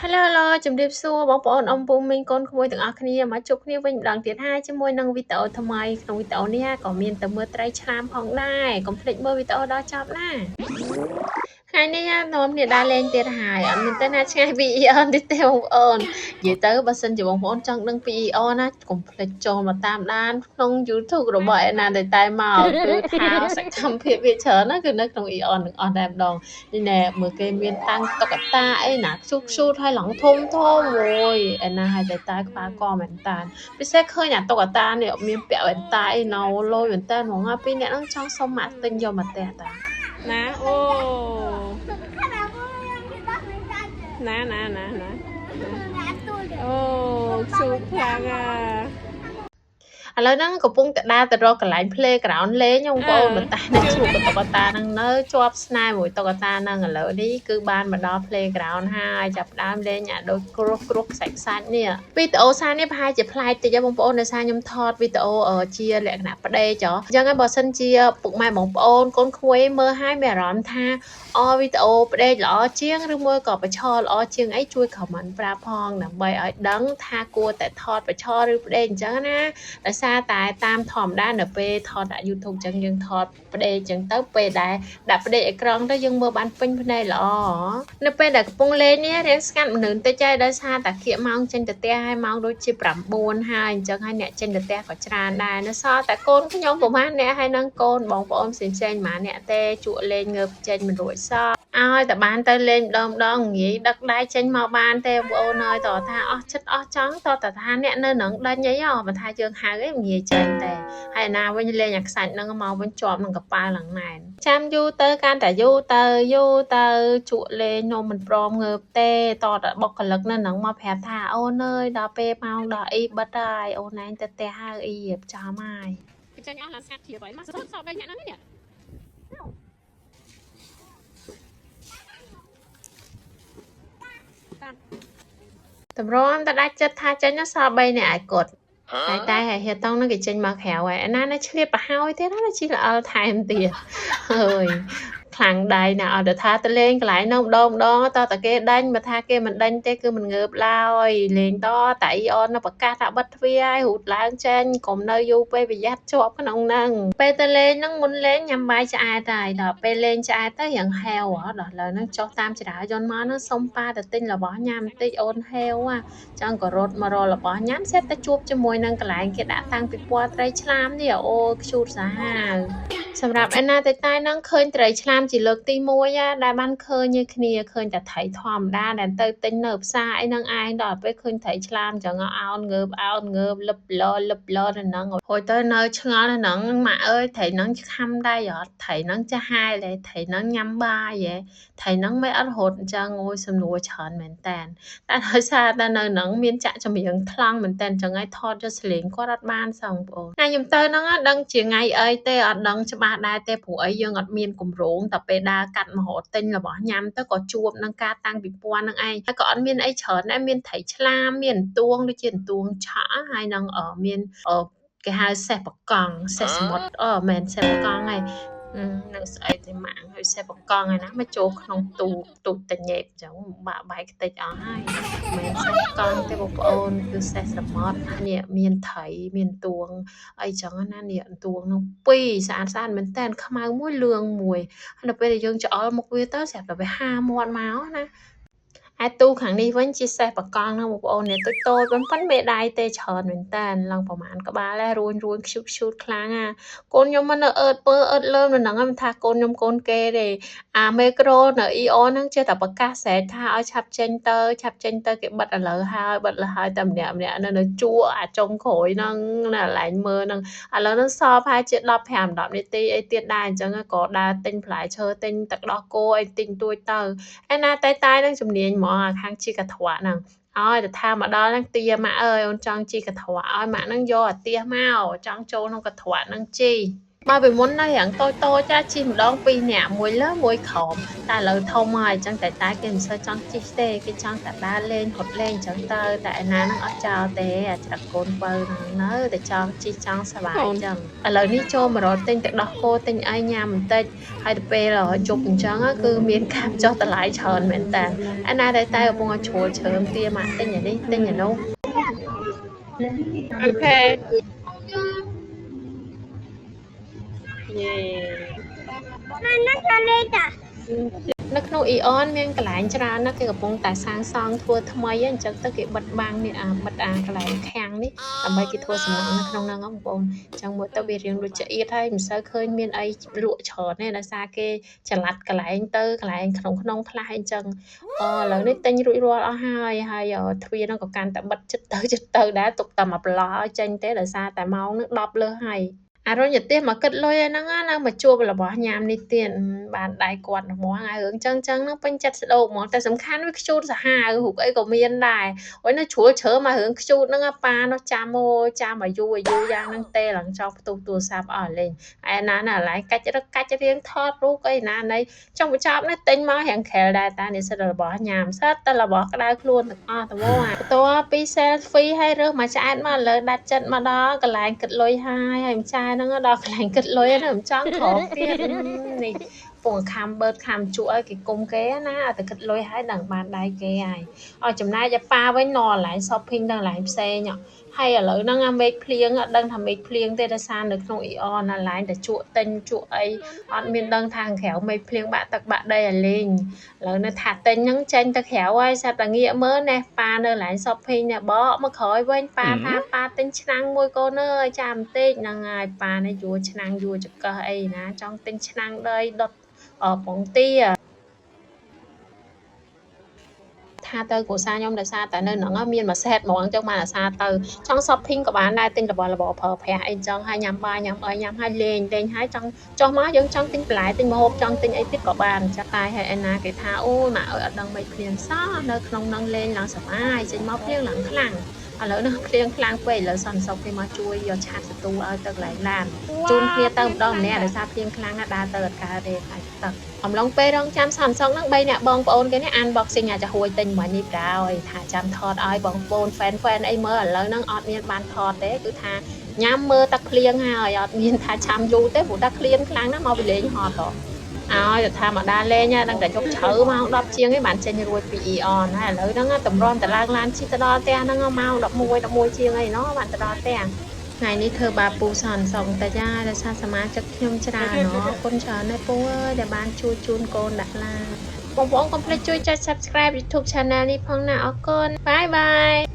Hello hello ជំរាបសួរបងប្អូនអ៊ំពូមីងកូនក្មួយទាំងអស់គ្នាមកជួបគ្នាវិញម្ដងទៀតហើយជាមួយនឹងវីដេអូថ្មីក្នុងវីដេអូនេះក៏មានតែមើលត្រីឆ្លាមផងដែរកុំភ្លេចមើលវីដេអូដល់ចប់ណាថ្ងៃនេះនាំគ្នាដើរលេងទៀតហើយអត់មានទៅណាឆ្ងាយពី EON ទេបងប្អូននិយាយទៅបើសិនជាបងប្អូនចង់ដឹងពី EON ណាកុំភ្លេចចូលមកតាមដានក្នុង YouTube របស់ឯណាដែលតែមកគឺថាសកម្មភាពវាច្រើនណាគឺនៅក្នុង EON នឹងអស់តែម្ដងនេះណែមើលគេមានតាំងតុក្កតាអីណាខ្ជូតខ្ជូតហើយឡងធំធំអូយឯណាហើយតែខ្វាកមែនតានពិសេសឃើញអាតុក្កតានេះអត់មានពាក់វ៉ែនតាអីណៅលយមែនតានហ្មងពីអ្នកហ្នឹងចង់សុំមកទិញយកមកផ្ទះតាណាអូណាអូខ្ជូតខ្លាំងឥឡូវហ្នឹងកំពុងតែដើរទៅរកកន្លែង playground លេងបងប្អូនប៉ុន្តែនៅជួបតុក្កតាហ្នឹងនៅជាប់ស្នេហ៍មួយតុក្កតាហ្នឹងឥឡូវនេះគឺបានមកដល់ playground ហើយចាប់ផ្ដើមលេងអាដូចគ្រោះខ្សាច់នេះវីដេអូសារនេះប្រហែលជាប្លែកតិចបងប្អូនដោយសារខ្ញុំថតវីដេអូជាលក្ខណៈផ្ដេចអញ្ចឹងហើយបើសិនជាពុកម៉ែបងប្អូនកូនក្មួយមើលហើយមានអារម្មណ៍ថាវីដេអូផ្ដេកល្អជាងឬមួយក៏បញ្ឆោល្អជាងអីជួយ comment ប្រាប់ផងដើម្បីឲ្យដឹងថាគួរតែថតបញ្ឆោឬផ្ដេកអញ្ចឹងណាដោយសារតែតាមធម្មតានៅពេលថតដាក់ YouTube អញ្ចឹងយើងថតផ្ដេកអញ្ចឹងទៅពេលដែលដាក់ផ្ដេកអេក្រង់ទៅយើងមើលបានពេញភ្នែកល្អនៅពេលដែលកំពុងលេងនេះរៀងស្ងាត់មនុស្សតិចហើយដោយសារតែគៀកម៉ោងចេញទៅផ្ទះហើយម៉ោងដូចជា9ហើយអញ្ចឹងហើយអ្នកចេញទៅផ្ទះក៏ច្រើនដែរនៅសល់តែកូនខ្ញុំប្រហែលអ្នកហើយនឹងកូនបងប្អូនផ្សេងៗម៉ាអ្នកទេជក់លេងងើបចេញមិនរួចសោះឲ្យតែបានទៅលេងម្ដងងាយដឹកដៃចេញមកបានទេបងប្អូនហើយតើថាអស់ចិត្តអស់ចង់តើថាអ្នកនៅនឹងដេញអីបើថាយើងហៅអីងាយចេញទេហើយណាវិញលេងអាខ្សាច់ហ្នឹងមកវិញជាប់នឹងកប៉ាល់ឡើងណែនចាំយូរទៅកាន់តែយូរទៅជក់លេងនំមិនព្រមងើបទេតតែបុគ្គលិកនៅនឹងមកប្រាប់ថាអូនអើយដល់ពេលម៉ោងដល់អីបិទហើយអូនឯងទៅផ្ទះហៅអីរៀបចំហើយចេញអស់ឡើងស្ងាត់ជ្រាបហើយមកសោះ3អ្នកហ្នឹងនេះតម្រាំតែដាច់ចិត្តថាចេញសល់3នាក់ឲ្យគាត់តែហេតុតង់នឹងគេចេញមកក្រៅហើយអាណានៅឆ្លៀតប្រហើយទៀតណាជីល្អលថែមទៀតអើយខ្លាំងដៃណាអត់ទៅថាទៅលេងកន្លែងនោះម្ដងតតែគេដាញ់បើថាគេមិនដាញ់ទេគឺមិនងើបឡើយលេងតតែអ៊ីអននៅប្រកាសថាបិទទ្វារហើយរូតឡើងចេញកុំនៅយូរពេកប្រយ័ត្នជាប់ក្នុងហ្នឹងពេលទៅលេងហ្នឹងមុនលេងញ៉ាំបាយឆ្អែតហើយដល់ពេលលេងឆ្អែតទៅយ៉ាងហេវដល់លើហ្នឹងចុះតាមចរាចរណ៍មកហ្នឹងសុំប៉ាទៅទិញរបស់ញ៉ាំបន្តិចអូនហេវចឹងក៏រត់មករករបស់ញ៉ាំសេតតែជួបជាមួយនឹងកន្លែងគេដាក់តាំងពីពណ៌ត្រីឆ្លាមនេះអូខ្ជូតសាហាវសម្រាប់ឯណាតែហ្នឹងឃើញត្រីឆ្លាមជាលើកទី1ដែលបានឃើញគ្នាឃើញតែត្រីធម្មតាដែលទៅទិញនៅផ្សារអីហ្នឹងឯងដល់ពេលឃើញត្រីឆ្លាមចឹងអោនងើបលឹបឡទៅហ្នឹងហួយទៅនៅឆ្ងល់ទៅហ្នឹងម៉ាក់អើយត្រីហ្នឹងខំដែរអត់ត្រីហ្នឹងចាស់ហាយដែរត្រីហ្នឹងញ៉ាំបាយត្រីហ្នឹងមិនអត់រត់អញ្ចឹងអូយសំណួរច្រើនមែនតែនតែដោយសារតែនៅហ្នឹងមានចាក់ចម្រៀងថ្លង់មែនតែនចឹងហើយថតយកសលេងគាត់អត់បានសងបងប្អូនថ្ងៃខ្ញុំទៅហ្នឹងដឹងជាថ្ងៃអីទេអត់ដឹងច្បាស់ដែរទេព្រោះអីយើងអត់មានគម្រោងតែពេលដើរកាត់មហោទិញរបស់ញ៉ាំទៅក៏ជួបនឹងការតាំងពីពណ៌ហ្នឹងឯងហើយក៏អត់មានអីច្រើនដែរមានត្រីឆ្លាមមានអន្ទួងដូចជាអន្ទួងឆក់ហើយនឹងមានគេហៅសេះបកង់សេះសមុទ្រមែនសេះបកង់ហើយនឹងស្អីទេម៉ាក់ហើយសេះបកង់ឯណាមកចូលក្នុងទូតញ៉េបអញ្ចឹងបាក់បែកខ្ទេចអស់ហើយមិនសេះកង់ទេបងប្អូនគឺសេះសមុទ្រនេះមានត្រីមានទួងអីចឹងណានេះអន្ទួងនោះ2ស្អាតមែនតើខ្មៅមួយលឿងមួយហើយដល់ពេលដែលយើងច្អល់មុខវាទៅស្រាប់តែវាហាមាត់មកណាឯទូខាងនេះវិញជាសេះបកង់ហ្នឹងបងប្អូននេះតូចប៉ុន្តែមេដៃទេច្រើនមែនតើឡើងប្រហែលក្បាលដែររួញខ្ជូតខ្លាំងកូនខ្ញុំមិននៅអឺតពើអឺតលើមនៅហ្នឹងមិនថាកូនខ្ញុំកូនគេទេអាមេក្រូនៅអ៊ីអនហ្នឹងចេះតែប្រកាសស្រែកថាឲ្យឆាប់ចេញទៅគេបិទឥឡូវហើយតែម្នាក់នៅជួអាចុងក្រួយហ្នឹងនៅកន្លែងមើលហ្នឹងឥឡូវហ្នឹងសល់ប្រហែលជា15-10នាទីអីទៀតដែរអញ្ចឹងក៏ដើរទិញផ្លែឈើទិញទឹកដោះគោអីទិញទួចទៅឯណាតែហ្នឹងជំនាញហ្មងអាខាងជីកថ្វាក់ហ្នឹងឲ្យទៅថាមកដល់ហ្នឹងទាម៉ាក់អើយអូនចង់ជីកថ្វាក់ឲ្យម៉ាក់ហ្នឹងយកអាទៀសមកចង់ចូលក្នុងកថ្វាក់ហ្នឹងជី mà vì muốn nó hiện tôi cha chim đón pi nhẹ muối lớn muối khổm ta lời thông mai chẳng tại tai kìm sơ trong chi tê cái trong tại ba lên hột lên chẳng tơ tại ná nó ở chào tê chặt côn bơ nó để cho chi trong sa bài chẳng lời ní cho mà rồi tinh tại đọc cô tinh ai nhà mình tên hai đứa bê là chụp chẳng á cứ miễn cảm cho ta lại tròn mệnh tàn anh ai tại tay ở bông chùa chớm tia mà tên nhà đi tên nhà đâu ok yeah នៅក្នុង Eon មានកន្លែងច្រើនណាស់គេកំពុងតែសាងសង់ធ្វើថ្មីអញ្ចឹងទៅគេបិទបាំងនេះបិទកន្លែងខាំងនេះដើម្បីគេធ្វើសំណង់នៅក្នុងហ្នឹងបងប្អូនអញ្ចឹងមើលទៅវារៀងដូចចៀតហើយមិនសូវឃើញមានអីលក់ច្រើនទេដោយសារគេចល័តកន្លែងទៅកន្លែងក្នុងខ្លះអញ្ចឹងឥឡូវនេះទិញរួចរាល់អស់ហើយទ្វារហ្នឹងក៏កាន់តែបិទចិត្តទៅដែរទុកតែមកប្រឡោះឲ្យចេញទេដោយសារតែម៉ោងនឹង10លើសហើយអារុញទៅមកគិតលុយហ្នឹងណាមកជួបរបស់ញ៉ាំនេះទៀតបានដៃគាត់ហ្មងហើយរឿងចឹងហ្នឹងពេញចិត្តស្ដោកហ្មងតែសំខាន់វាខ្ជូតសាហាវរូបអីក៏មានដែរអូយនៅជ្រួលជ្រើមករឿងខ្ជូតហ្នឹងប៉ានោះចាំឲ្យយូរយ៉ាងហ្នឹងទេឡើងចង់ផ្ទុះទូរស័ព្ទអស់លេងឯណាណាឡៃកាច់រៀងថតរូបអីណានៃចង់បញ្ចប់នេះទិញមករៀងក្រែលដែរតានេះសិតរបស់ញ៉ាំសិតតែរបស់ក្តៅខ្លួនទាំងអស់ទៅមកបន្ទាប់ពី selfie ហើយរើសមកឆ្អែតមកលើដាច់ចិត្តមកដល់កន្លែងគិតលុយហើយម្ចាស់ហ្នឹងដល់កន្លែងគិតលុយហ្នឹងមិនចង់ក្រោកទៀតនេះពងខំបឺតខំជក់ឲ្យគេគុំគេណាឲ្យតែគិតលុយហើយដឹងបានដៃគេហើយឲ្យចំណាយឲ្យប៉ាវិញនៅកន្លែង shopping ដល់កន្លែងផ្សេងហើយឥឡូវហ្នឹងមេឃភ្លៀងអត់ដឹងថាមេឃភ្លៀងទេដោយសារនៅក្នុង Eon ណាឡាញតែជក់ទិញជក់អីអត់មានដឹងថាក្រៅមេឃភ្លៀងបាក់ទឹកបាក់ដីឲ្យលេងឥឡូវនៅថាទិញហ្នឹងចេញទៅក្រៅហើយសាប់តែងាកមើលណេះប៉ានៅកន្លែង shopping នេះបកមកក្រោយវិញប៉ាថាប៉ាទិញឆ្នាំងមួយកូនអើយចាំបន្តិចហ្នឹងហើយប៉ានេះយួរឆ្នាំងយួរចង្កឹះអីណាចង់ទិញឆ្នាំងដីដុតបងទាថាទៅគ្រួសារខ្ញុំដោយសារតែនៅហ្នឹងមានមួយសេតហ្មងអញ្ចឹងបានអាសាទៅចង់ shopping ក៏បានដែរទិញរបស់របរប្រើប្រាស់អីចឹងហើយញ៉ាំបាយញ៉ាំអីញ៉ាំហើយលេងហើយចង់ចុះមកយើងចង់ទិញបន្លែទិញម្ហូបចង់ទិញអីទៀតក៏បានចាតែហើយឯណាគេថាអូម៉ាក់អើយអត់ដឹងមិនភ្លៀងសោះនៅក្នុងហ្នឹងលេងឡើងសប្បាយចេញមកភ្លៀងឡើងខ្លាំងឥឡូវនេះភ្លៀងខ្លាំងពេកឥឡូវសន្តិសុខគេមកជួយយកឆាតសតូឲ្យទៅកន្លែងឡានជូនគ្នាទៅម្ដងម្នាក់ដោយសារភ្លៀងខ្លាំងណាស់ដើរទៅអត់កើតទេខ្លាចទឹកអំឡុងពេលរងចាំសន្តិសុខហ្នឹង3អ្នកបងប្អូនគេនេះ unboxing អាចហួយទិញមួយនេះប្រោយថាចាំថតឲ្យបងប្អូន fan អីមើលឥឡូវហ្នឹងអត់មានបានថតទេគឺថាញ៉ាំមើលទឹកភ្លៀងហើយអត់មានថាចាំយូរទេព្រោះតែភ្លៀងខ្លាំងណាស់មកពីលេងហត់ទៅឲ្យថាមកដើរលេងហ្នឹងតែយកជ្រៅម៉ោង10ជាងឯងបានចេញរួចពី Eon ហើយឥឡូវហ្នឹងតម្រាំតឡើងឡានជិះទៅដល់ផ្ទះហ្នឹងម៉ោង11ជាងអីណោះបានទៅដល់ផ្ទះថ្ងៃនេះធ្វើបាពូសន្តិសុខតែចាដោយសារសមាជិកខ្ញុំច្រើនអរគុណច្រើនណាស់ពូអើយដែលបានជួយជូនកូនដាក់ឡានបងប្អូនកុំភ្លេចជួយចុច Subscribe YouTube Channel នេះផងណាអរគុណបាយ